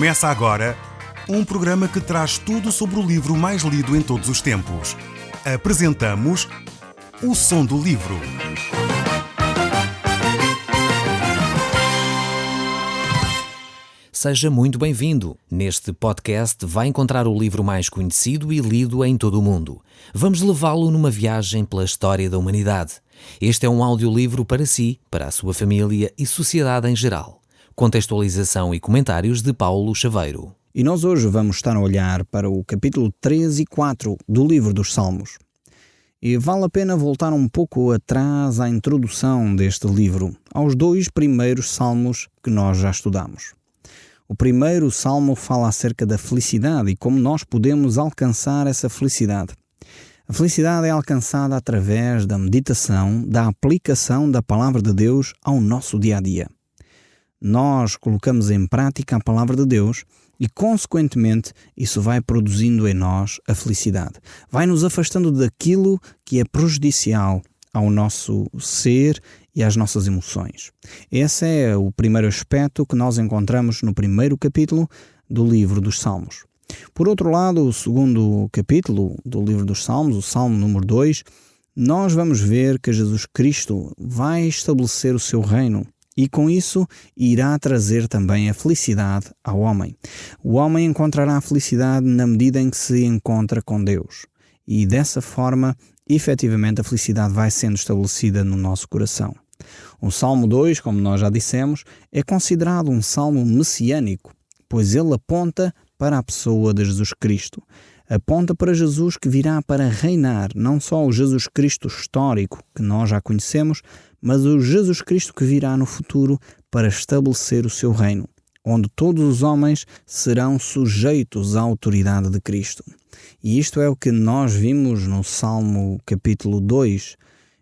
Começa agora um programa que traz tudo sobre o livro mais lido em todos os tempos. Apresentamos O Som do Livro. Seja muito bem-vindo. Neste podcast vai encontrar o livro mais conhecido e lido em todo o mundo. Vamos levá-lo numa viagem pela história da humanidade. Este é um audiolivro para si, para a sua família e sociedade em geral. Contextualização e comentários de Paulo Chaveiro. E nós hoje vamos estar a olhar para o capítulo 3 e 4 do livro dos Salmos. E vale a pena voltar um pouco atrás à introdução deste livro, aos 2 primeiros salmos que nós já estudamos. O primeiro salmo fala acerca da felicidade e como nós podemos alcançar essa felicidade. A felicidade é alcançada através da meditação, da aplicação da palavra de Deus ao nosso dia-a-dia. Nós colocamos em prática a palavra de Deus e, consequentemente, isso vai produzindo em nós a felicidade. Vai nos afastando daquilo que é prejudicial ao nosso ser e às nossas emoções. Esse é o primeiro aspecto que nós encontramos no primeiro capítulo do livro dos Salmos. Por outro lado, o segundo capítulo do livro dos Salmos, o Salmo número 2, nós vamos ver que Jesus Cristo vai estabelecer o seu reino e com isso irá trazer também a felicidade ao homem. O homem encontrará a felicidade na medida em que se encontra com Deus. E dessa forma, efetivamente, a felicidade vai sendo estabelecida no nosso coração. O Salmo 2, como nós já dissemos, é considerado um salmo messiânico, pois ele aponta para a pessoa de Jesus Cristo. Aponta para Jesus que virá para reinar, não só o Jesus Cristo histórico, que nós já conhecemos, mas o Jesus Cristo que virá no futuro para estabelecer o seu reino, onde todos os homens serão sujeitos à autoridade de Cristo. E isto é o que nós vimos no Salmo capítulo 2.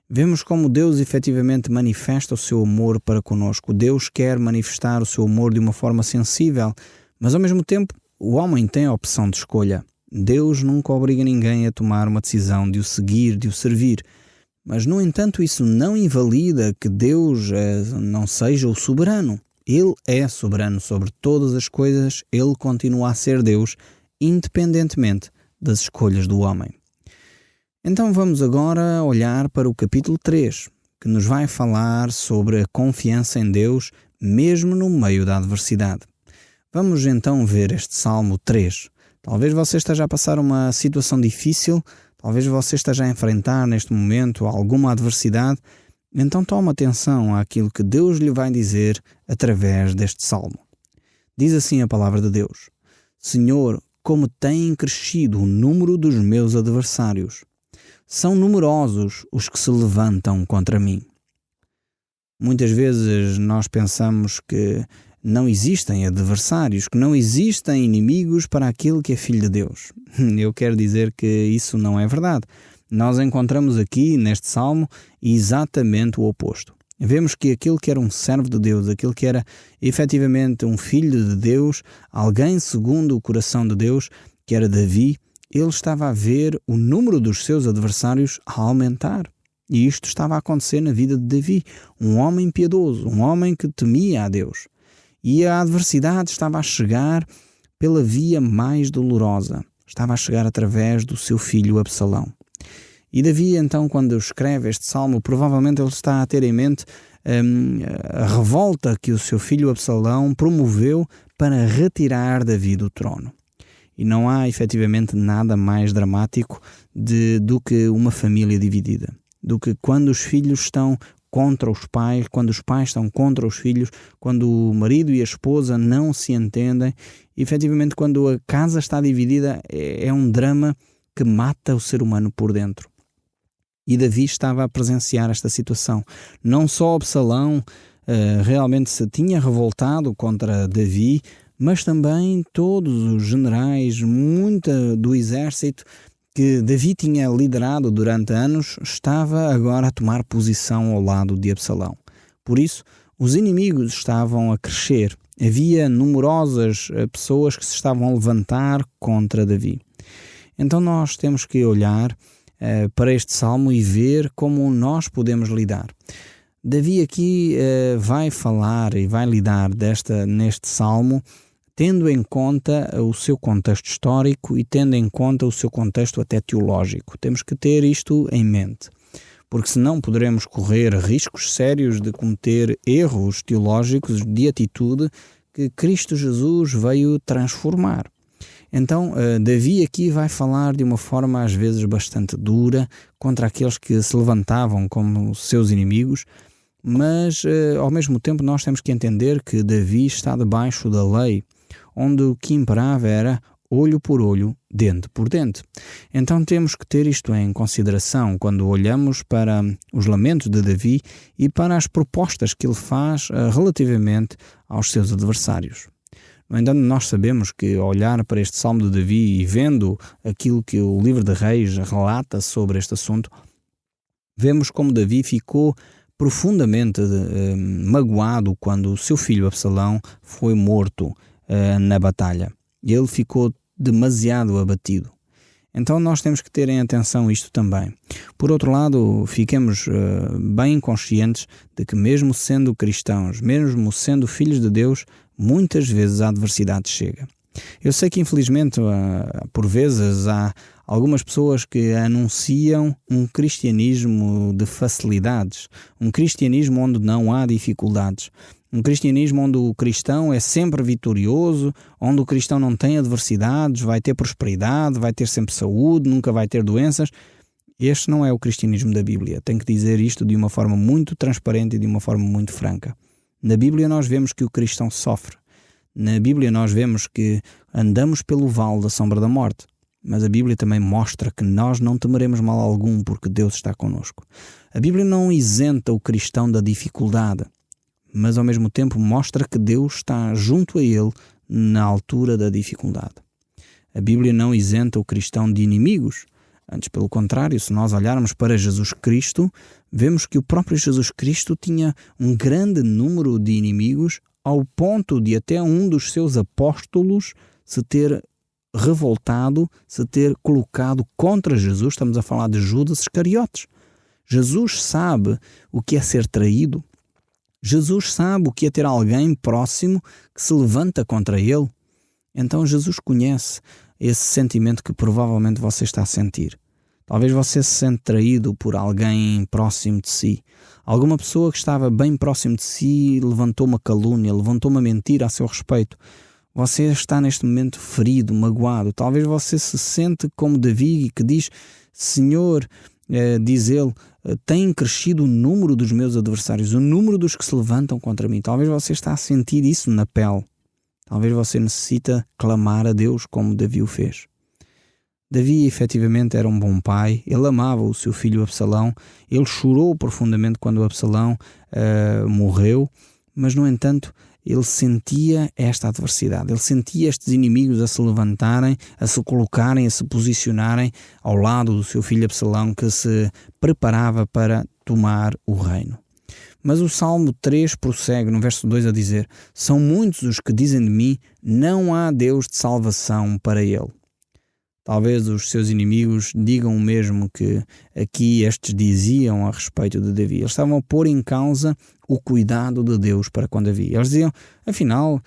Vemos como Deus efetivamente manifesta o seu amor para conosco. Deus quer manifestar o seu amor de uma forma sensível, mas ao mesmo tempo o homem tem a opção de escolha. Deus nunca obriga ninguém a tomar uma decisão de o seguir, de o servir. Mas, no entanto, isso não invalida que Deus não seja o soberano. Ele é soberano sobre todas as coisas, ele continua a ser Deus, independentemente das escolhas do homem. Então vamos agora olhar para o capítulo 3, que nos vai falar sobre a confiança em Deus, mesmo no meio da adversidade. Vamos então ver este Salmo 3. Talvez você esteja a passar uma situação difícil, talvez você esteja a enfrentar neste momento alguma adversidade, então tome atenção àquilo que Deus lhe vai dizer através deste salmo. Diz assim a palavra de Deus: Senhor, como tem crescido o número dos meus adversários. São numerosos os que se levantam contra mim. Muitas vezes nós pensamos que não existem adversários, que não existem inimigos para aquele que é filho de Deus. Eu quero dizer que isso não é verdade. Nós encontramos aqui, neste salmo, exatamente o oposto. Vemos que aquele que era um servo de Deus, aquele que era efetivamente um filho de Deus, alguém segundo o coração de Deus, que era Davi, ele estava a ver o número dos seus adversários a aumentar. E isto estava a acontecer na vida de Davi, um homem piedoso, um homem que temia a Deus. E a adversidade estava a chegar pela via mais dolorosa. Estava a chegar através do seu filho Absalão. E Davi, então, quando escreve este salmo, provavelmente ele está a ter em mente a revolta que o seu filho Absalão promoveu para retirar Davi do trono. E não há, efetivamente, nada mais dramático do que uma família dividida. Do que quando os filhos estão contra os pais, quando os pais estão contra os filhos, quando o marido e a esposa não se entendem. Efetivamente, quando a casa está dividida, é um drama que mata o ser humano por dentro. E Davi estava a presenciar esta situação. Não só Absalão realmente se tinha revoltado contra Davi, mas também todos os generais, muita do exército que Davi tinha liderado durante anos, estava agora a tomar posição ao lado de Absalão. Por isso, os inimigos estavam a crescer. Havia numerosas pessoas que se estavam a levantar contra Davi. Então nós temos que olhar para este salmo e ver como nós podemos lidar. Davi aqui vai falar e vai lidar neste salmo tendo em conta o seu contexto histórico e tendo em conta o seu contexto até teológico. Temos que ter isto em mente, porque senão poderemos correr riscos sérios de cometer erros teológicos de atitude que Cristo Jesus veio transformar. Então, Davi aqui vai falar de uma forma às vezes bastante dura contra aqueles que se levantavam como seus inimigos, mas ao mesmo tempo nós temos que entender que Davi está debaixo da lei, onde o que imperava era olho por olho, dente por dente. Então temos que ter isto em consideração quando olhamos para os lamentos de Davi e para as propostas que ele faz relativamente aos seus adversários. No entanto, nós sabemos que ao olhar para este Salmo de Davi e vendo aquilo que o livro de Reis relata sobre este assunto, vemos como Davi ficou profundamente magoado quando o seu filho Absalão foi morto na batalha. Ele ficou demasiado abatido. Então nós temos que ter em atenção isto também. Por outro lado, fiquemos bem conscientes de que mesmo sendo cristãos, mesmo sendo filhos de Deus, muitas vezes a adversidade chega. Eu sei que infelizmente por vezes há algumas pessoas que anunciam um cristianismo de facilidades, um cristianismo onde não há dificuldades, um cristianismo onde o cristão é sempre vitorioso, onde o cristão não tem adversidades, vai ter prosperidade, vai ter sempre saúde, nunca vai ter doenças. Este não é o cristianismo da Bíblia. Tenho que dizer isto de uma forma muito transparente e de uma forma muito franca. Na Bíblia nós vemos que o cristão sofre. Na Bíblia nós vemos que andamos pelo vale da sombra da morte. Mas a Bíblia também mostra que nós não temeremos mal algum porque Deus está connosco. A Bíblia não isenta o cristão da dificuldade, mas ao mesmo tempo mostra que Deus está junto a ele na altura da dificuldade. A Bíblia não isenta o cristão de inimigos. Antes, pelo contrário, se nós olharmos para Jesus Cristo, vemos que o próprio Jesus Cristo tinha um grande número de inimigos, ao ponto de até um dos seus apóstolos se ter revoltado, se ter colocado contra Jesus. Estamos a falar de Judas Iscariotes. Jesus sabe o que é ser traído. Jesus sabe o que é ter alguém próximo que se levanta contra ele. Então Jesus conhece esse sentimento que provavelmente você está a sentir. Talvez você se sente traído por alguém próximo de si. Alguma pessoa que estava bem próximo de si levantou uma calúnia, levantou uma mentira a seu respeito. Você está neste momento ferido, magoado. Talvez você se sente como Davi, que diz: Senhor, diz ele, tem crescido o número dos meus adversários, o número dos que se levantam contra mim. Talvez você está a sentir isso na pele. Talvez você necessita clamar a Deus como Davi o fez. Davi efetivamente era um bom pai, ele amava o seu filho Absalão, ele chorou profundamente quando Absalão morreu, mas no entanto ele sentia esta adversidade, ele sentia estes inimigos a se levantarem, a se colocarem, a se posicionarem ao lado do seu filho Absalão, que se preparava para tomar o reino. Mas o Salmo 3 prossegue no verso 2 a dizer: são muitos os que dizem de mim, não há Deus de salvação para ele. Talvez os seus inimigos digam o mesmo que aqui estes diziam a respeito de Davi. Eles estavam a pôr em causa o cuidado de Deus para com Davi. Eles diziam: afinal,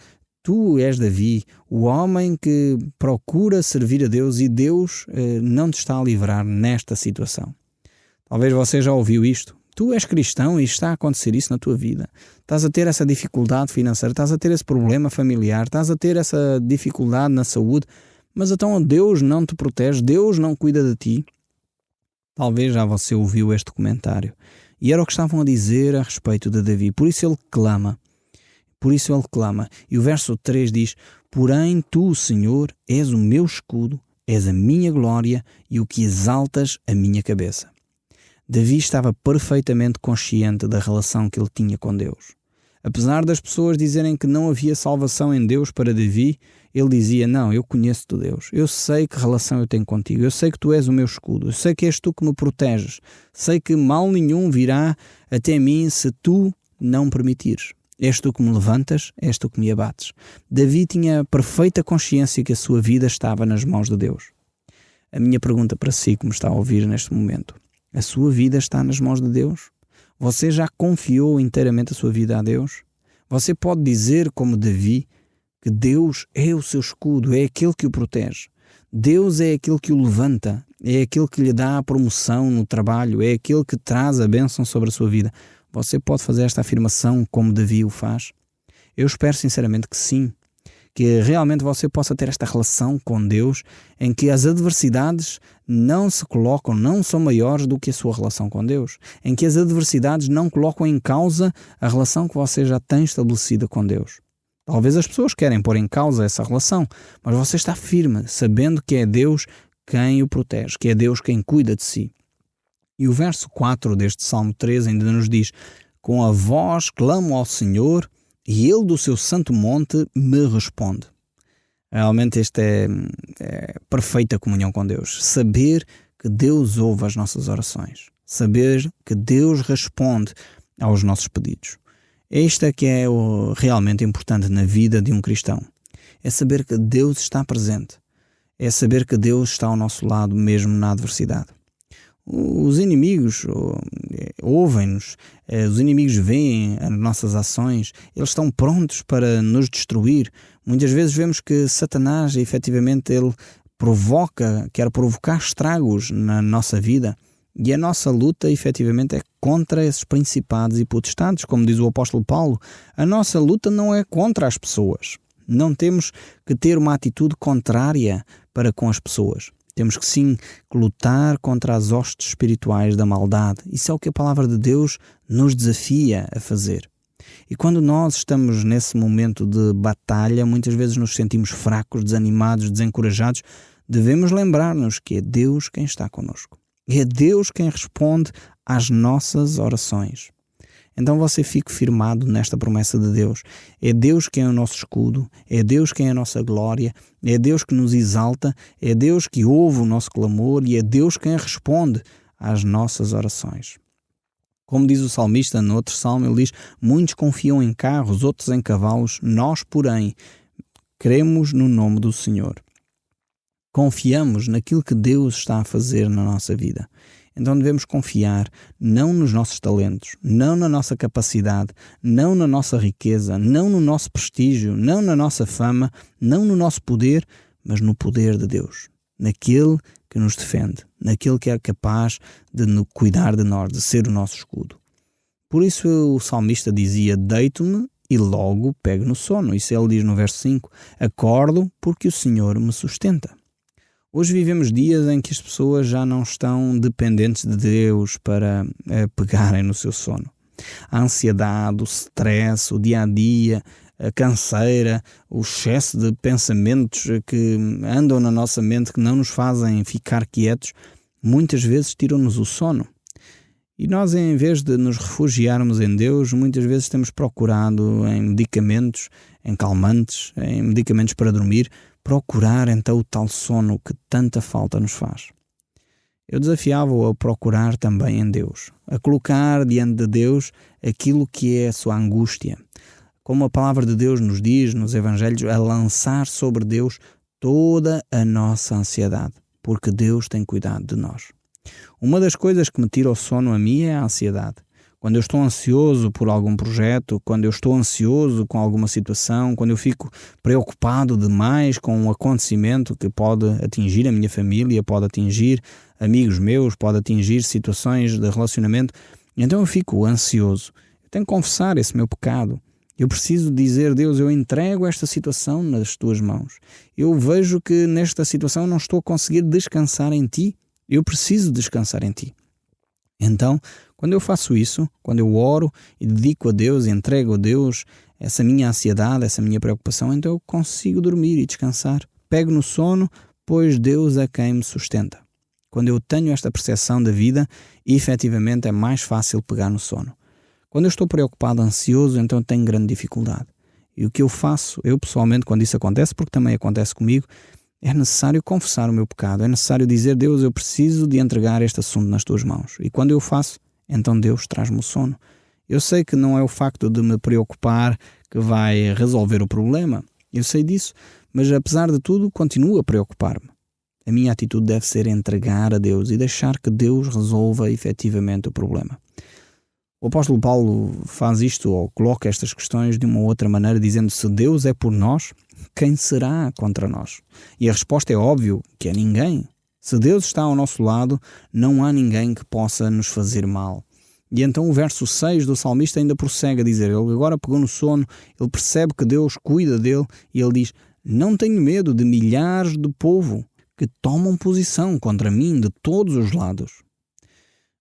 tu és Davi, o homem que procura servir a Deus, e Deus não te está a livrar nesta situação. Talvez você já ouviu isto. Tu és cristão e está a acontecer isso na tua vida. Estás a ter essa dificuldade financeira, estás a ter esse problema familiar, estás a ter essa dificuldade na saúde, mas então Deus não te protege, Deus não cuida de ti. Talvez já você ouviu este comentário. E era o que estavam a dizer a respeito de Davi. Por isso ele clama. E o verso 3 diz: porém tu, Senhor, és o meu escudo, és a minha glória e o que exaltas a minha cabeça. Davi estava perfeitamente consciente da relação que ele tinha com Deus. Apesar das pessoas dizerem que não havia salvação em Deus para Davi, ele dizia: não, eu conheço-te, Deus. Eu sei que relação eu tenho contigo. Eu sei que tu és o meu escudo. Eu sei que és tu que me proteges. Sei que mal nenhum virá até mim se tu não permitires. És tu que me levantas, és tu que me abates. Davi tinha perfeita consciência que a sua vida estava nas mãos de Deus. A minha pergunta para si, que me está a ouvir neste momento: a sua vida está nas mãos de Deus? Você já confiou inteiramente a sua vida a Deus? Você pode dizer, como Davi: que Deus é o seu escudo, é aquele que o protege. Deus é aquele que o levanta, é aquele que lhe dá a promoção no trabalho, é aquele que traz a bênção sobre a sua vida. Você pode fazer esta afirmação como Davi o faz? Eu espero sinceramente que sim, que realmente você possa ter esta relação com Deus em que as adversidades não se colocam, não são maiores do que a sua relação com Deus, em que as adversidades não colocam em causa a relação que você já tem estabelecida com Deus. Talvez as pessoas querem pôr em causa essa relação, mas você está firme, sabendo que é Deus quem o protege, que é Deus quem cuida de si. E o verso 4 deste Salmo 3 ainda nos diz: com a voz clamo ao Senhor, e Ele do seu santo monte me responde. Realmente esta é perfeita comunhão com Deus. Saber que Deus ouve as nossas orações. Saber que Deus responde aos nossos pedidos. Isto é que é o realmente importante na vida de um cristão. É saber que Deus está presente. É saber que Deus está ao nosso lado mesmo na adversidade. Os inimigos ouvem-nos, os inimigos veem as nossas ações, eles estão prontos para nos destruir. Muitas vezes vemos que Satanás, efetivamente, ele quer provocar estragos na nossa vida. E a nossa luta, efetivamente, é contra esses principados e potestades, como diz o apóstolo Paulo. A nossa luta não é contra as pessoas. Não temos que ter uma atitude contrária para com as pessoas. Temos que sim lutar contra as hostes espirituais da maldade. Isso é o que a palavra de Deus nos desafia a fazer. E quando nós estamos nesse momento de batalha, muitas vezes nos sentimos fracos, desanimados, desencorajados. Devemos lembrar-nos que é Deus quem está connosco. É Deus quem responde às nossas orações. Então você fique firmado nesta promessa de Deus. É Deus quem é o nosso escudo, é Deus quem é a nossa glória, é Deus que nos exalta, é Deus que ouve o nosso clamor e é Deus quem responde às nossas orações. Como diz o salmista no outro salmo, ele diz: muitos confiam em carros, outros em cavalos, nós, porém, cremos no nome do Senhor. Confiamos naquilo que Deus está a fazer na nossa vida. Então devemos confiar não nos nossos talentos, não na nossa capacidade, não na nossa riqueza, não no nosso prestígio, não na nossa fama, não no nosso poder, mas no poder de Deus. Naquele que nos defende, naquele que é capaz de cuidar de nós, de ser o nosso escudo. Por isso o salmista dizia: deito-me e logo pego no sono. Isso ele diz no verso 5. Acordo porque o Senhor me sustenta. Hoje vivemos dias em que as pessoas já não estão dependentes de Deus para pegarem no seu sono. A ansiedade, o stress, o dia-a-dia, a canseira, o excesso de pensamentos que andam na nossa mente, que não nos fazem ficar quietos, muitas vezes tiram-nos o sono. E nós, em vez de nos refugiarmos em Deus, muitas vezes temos procurado em medicamentos, em calmantes, em medicamentos para dormir, procurar então o tal sono que tanta falta nos faz. Eu desafiava-o a procurar também em Deus, a colocar diante de Deus aquilo que é a sua angústia. Como a palavra de Deus nos diz nos Evangelhos, a lançar sobre Deus toda a nossa ansiedade, porque Deus tem cuidado de nós. Uma das coisas que me tira o sono a mim é a ansiedade. Quando eu estou ansioso por algum projeto, quando eu estou ansioso com alguma situação, quando eu fico preocupado demais com um acontecimento que pode atingir a minha família, pode atingir amigos meus, pode atingir situações de relacionamento, então eu fico ansioso. Eu tenho que confessar esse meu pecado. Eu preciso dizer: Deus, eu entrego esta situação nas tuas mãos. Eu vejo que nesta situação não estou a conseguir descansar em ti. Eu preciso descansar em ti. Então, quando eu faço isso, quando eu oro e dedico a Deus e entrego a Deus essa minha ansiedade, essa minha preocupação, então eu consigo dormir e descansar. Pego no sono, pois Deus é quem me sustenta. Quando eu tenho esta percepção da vida, efetivamente é mais fácil pegar no sono. Quando eu estou preocupado, ansioso, então tenho grande dificuldade. E o que eu faço, eu pessoalmente, quando isso acontece, porque também acontece comigo, é necessário confessar o meu pecado, é necessário dizer: Deus, eu preciso de entregar este assunto nas tuas mãos. E quando eu faço, então Deus traz-me o sono. Eu sei que não é o facto de me preocupar que vai resolver o problema, eu sei disso, mas apesar de tudo, continuo a preocupar-me. A minha atitude deve ser entregar a Deus e deixar que Deus resolva efetivamente o problema. O apóstolo Paulo faz isto, ou coloca estas questões de uma outra maneira, dizendo: se Deus é por nós, quem será contra nós? E a resposta é óbvio, que é ninguém. Se Deus está ao nosso lado, não há ninguém que possa nos fazer mal. E então o verso 6 do salmista ainda prossegue a dizer: ele agora pegou no sono, ele percebe que Deus cuida dele e ele diz: não tenho medo de milhares de povo que tomam posição contra mim de todos os lados.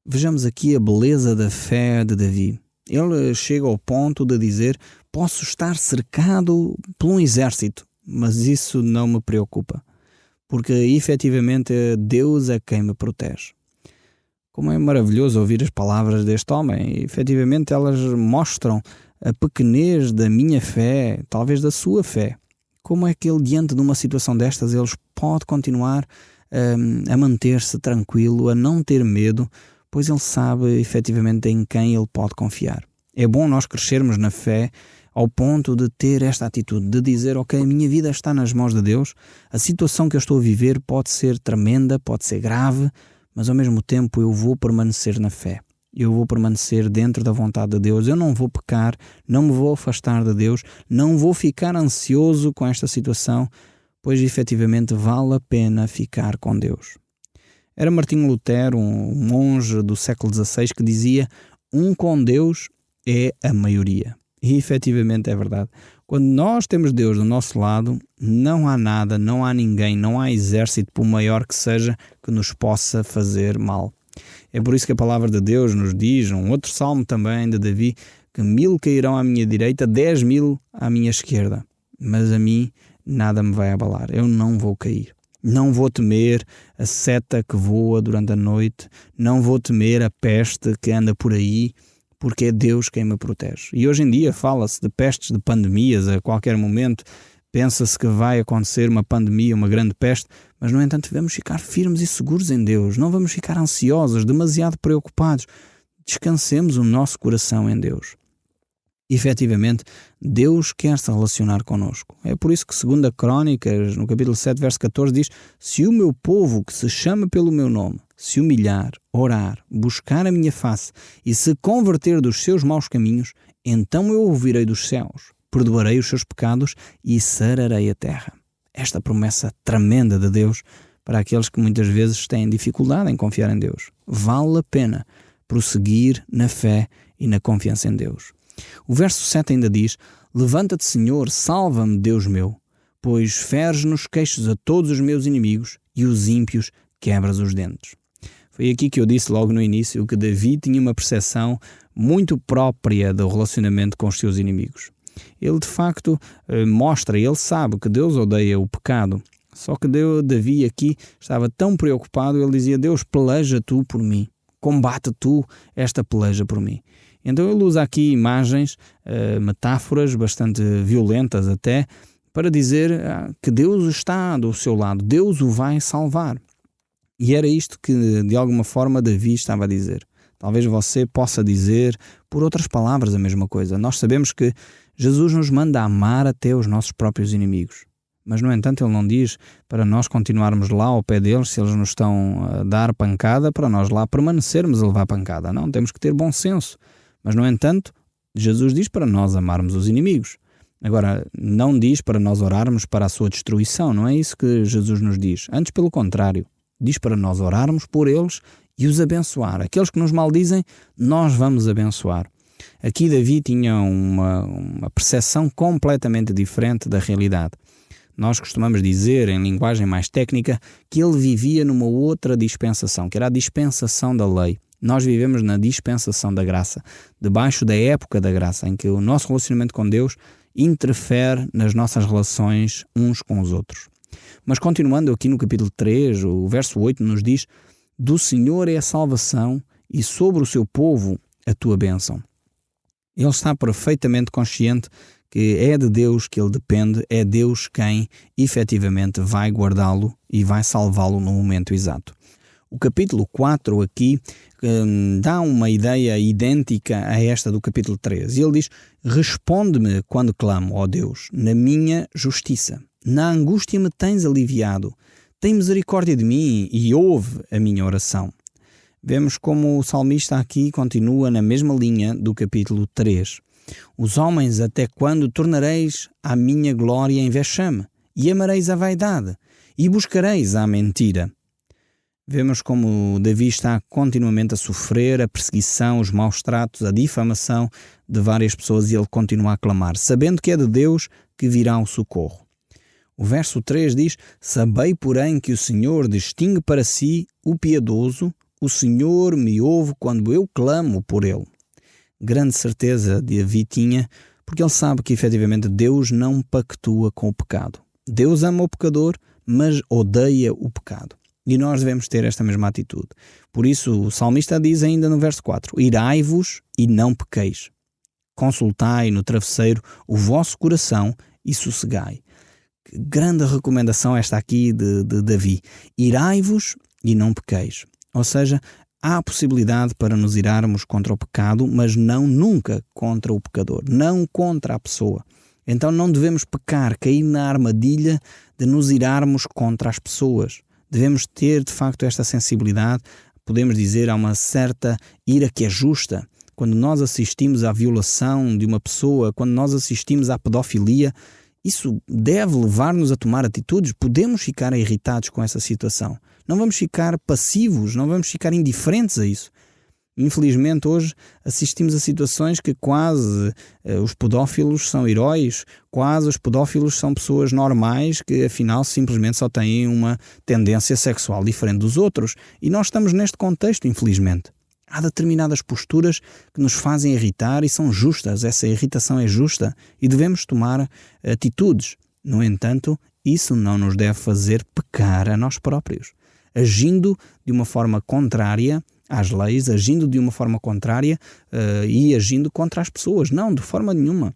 Vejamos aqui a beleza da fé de Davi. Ele chega ao ponto de dizer: posso estar cercado por um exército, mas isso não me preocupa, porque efetivamente Deus é quem me protege. Como é maravilhoso ouvir as palavras deste homem. E, efetivamente elas mostram a pequenez da minha fé, talvez da sua fé. Como é que ele, diante de uma situação destas, ele pode continuar a manter-se tranquilo, a não ter medo, pois ele sabe efetivamente em quem ele pode confiar. É bom nós crescermos na fé ao ponto de ter esta atitude, de dizer: ok, a minha vida está nas mãos de Deus, a situação que eu estou a viver pode ser tremenda, pode ser grave, mas ao mesmo tempo eu vou permanecer na fé. Eu vou permanecer dentro da vontade de Deus, eu não vou pecar, não me vou afastar de Deus, não vou ficar ansioso com esta situação, pois efetivamente vale a pena ficar com Deus. Era Martinho Lutero, um monge do século XVI, que dizia: um com Deus é a maioria. E efetivamente é verdade. Quando nós temos Deus do nosso lado, não há nada, não há ninguém, não há exército, por maior que seja, que nos possa fazer mal. É por isso que a palavra de Deus nos diz, um outro salmo também de Davi, que 1000 cairão à minha direita, 10.000 à minha esquerda, mas a mim nada me vai abalar, eu não vou cair. Não vou temer a seta que voa durante a noite, não vou temer a peste que anda por aí, porque é Deus quem me protege. E hoje em dia fala-se de pestes, de pandemias, a qualquer momento pensa-se que vai acontecer uma pandemia, uma grande peste, mas no entanto devemos ficar firmes e seguros em Deus, não vamos ficar ansiosos, demasiado preocupados. Descansemos o nosso coração em Deus. Efetivamente, Deus quer se relacionar connosco. É por isso que 2 Crônicas, no capítulo 7, verso 14, diz: se o meu povo, que se chama pelo meu nome, se humilhar, orar, buscar a minha face e se converter dos seus maus caminhos, então eu ouvirei dos céus, perdoarei os seus pecados e sararei a terra. Esta promessa tremenda de Deus para aqueles que muitas vezes têm dificuldade em confiar em Deus. Vale a pena prosseguir na fé e na confiança em Deus. O verso 7 ainda diz: levanta-te, Senhor, salva-me, Deus meu, pois feres nos queixos a todos os meus inimigos e os ímpios quebras os dentes. Foi aqui que eu disse logo no início que Davi tinha uma percepção muito própria do relacionamento com os seus inimigos. Ele de facto mostra, ele sabe que Deus odeia o pecado, só que Davi aqui estava tão preocupado, ele dizia: Deus, peleja tu por mim, combate tu esta peleja por mim. Então ele usa aqui imagens, metáforas bastante violentas até, para dizer que Deus está do seu lado, Deus o vai salvar. E era isto que de alguma forma Davi estava a dizer. Talvez você possa dizer por outras palavras a mesma coisa. Nós sabemos que Jesus nos manda amar até os nossos próprios inimigos. Mas, no entanto, ele não diz para nós continuarmos lá ao pé deles, se eles nos estão a dar pancada, para nós lá permanecermos a levar pancada. Não, temos que ter bom senso. Mas, no entanto, Jesus diz para nós amarmos os inimigos. Agora, não diz para nós orarmos para a sua destruição, não é isso que Jesus nos diz. Antes, pelo contrário, diz para nós orarmos por eles e os abençoar. Aqueles que nos maldizem, nós vamos abençoar. Aqui Davi tinha uma percepção completamente diferente da realidade. Nós costumamos dizer, em linguagem mais técnica, que ele vivia numa outra dispensação, que era a dispensação da lei. Nós vivemos na dispensação da graça, debaixo da época da graça, em que o nosso relacionamento com Deus interfere nas nossas relações uns com os outros. Mas continuando aqui no capítulo 3, o verso 8 nos diz: do Senhor é a salvação e sobre o seu povo a tua bênção. Ele está perfeitamente consciente que é de Deus que ele depende, é Deus quem efetivamente vai guardá-lo e vai salvá-lo no momento exato. O capítulo 4 aqui dá uma ideia idêntica a esta do capítulo 3. Ele diz: responde-me quando clamo, ó Deus, na minha justiça. Na angústia me tens aliviado. Tem misericórdia de mim e ouve a minha oração. Vemos como o salmista aqui continua na mesma linha do capítulo 3. Os homens, até quando tornareis a minha glória em vexame, e amareis a vaidade, e buscareis a mentira? Vemos como Davi está continuamente a sofrer a perseguição, os maus tratos, a difamação de várias pessoas, e ele continua a clamar, sabendo que é de Deus que virá o socorro. O verso 3 diz: sabei, porém, que o Senhor distingue para si o piedoso, o Senhor me ouve quando eu clamo por ele. Grande certeza Davi tinha, porque ele sabe que efetivamente Deus não pactua com o pecado. Deus ama o pecador, mas odeia o pecado. E nós devemos ter esta mesma atitude. Por isso o salmista diz ainda no verso 4, irai-vos e não pequeis. Consultai no travesseiro o vosso coração e sossegai. Que grande recomendação esta aqui de Davi. Irai-vos e não pequeis. Ou seja, há a possibilidade para nos irarmos contra o pecado, mas não nunca contra o pecador, não contra a pessoa. Então não devemos pecar, cair na armadilha de nos irarmos contra as pessoas. Devemos ter, de facto, esta sensibilidade. Podemos dizer, há uma certa ira que é justa. Quando nós assistimos à violação de uma pessoa, quando nós assistimos à pedofilia, isso deve levar-nos a tomar atitudes. Podemos ficar irritados com essa situação. Não vamos ficar passivos, não vamos ficar indiferentes a isso. Infelizmente, hoje assistimos a situações que quase os pedófilos são heróis, quase os pedófilos são pessoas normais que, afinal, simplesmente só têm uma tendência sexual diferente dos outros. E nós estamos neste contexto, infelizmente. Há determinadas posturas que nos fazem irritar e são justas. Essa irritação é justa e devemos tomar atitudes. No entanto, isso não nos deve fazer pecar a nós próprios. Agindo de uma forma contrária às leis, agindo de uma forma contrária e agindo contra as pessoas. Não, de forma nenhuma.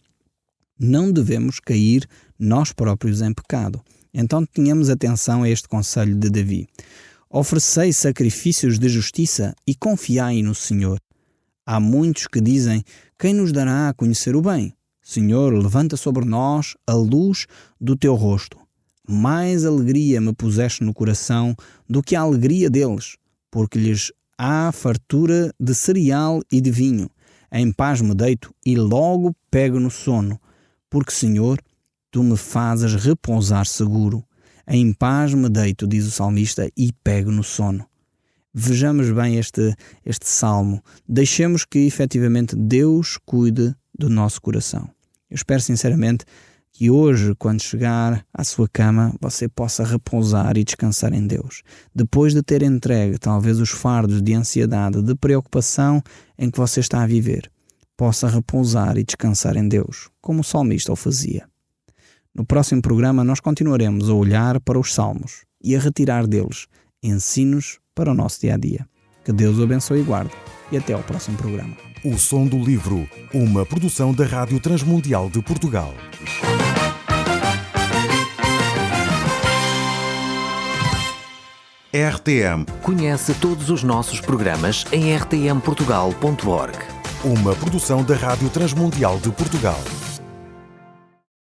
Não devemos cair nós próprios em pecado. Então tenhamos atenção a este conselho de Davi. Oferecei sacrifícios de justiça e confiai no Senhor. Há muitos que dizem, quem nos dará a conhecer o bem? Senhor, levanta sobre nós a luz do teu rosto. Mais alegria me puseste no coração do que a alegria deles, porque lhes há fartura de cereal e de vinho. Em paz me deito e logo pego no sono, porque, Senhor, tu me fazes repousar seguro. Em paz me deito, diz o salmista, e pego no sono. Vejamos bem este salmo. Deixemos que, efetivamente, Deus cuide do nosso coração. Eu espero, sinceramente, que hoje, quando chegar à sua cama, você possa repousar e descansar em Deus. Depois de ter entregue, talvez, os fardos de ansiedade, de preocupação em que você está a viver, possa repousar e descansar em Deus, como o salmista o fazia. No próximo programa, nós continuaremos a olhar para os salmos e a retirar deles ensinos para o nosso dia-a-dia. Que Deus o abençoe e guarde. E até ao próximo programa. O Som do Livro, uma produção da Rádio Transmundial de Portugal. RTM. Conhece todos os nossos programas em rtmportugal.org. Uma produção da Rádio Transmundial de Portugal.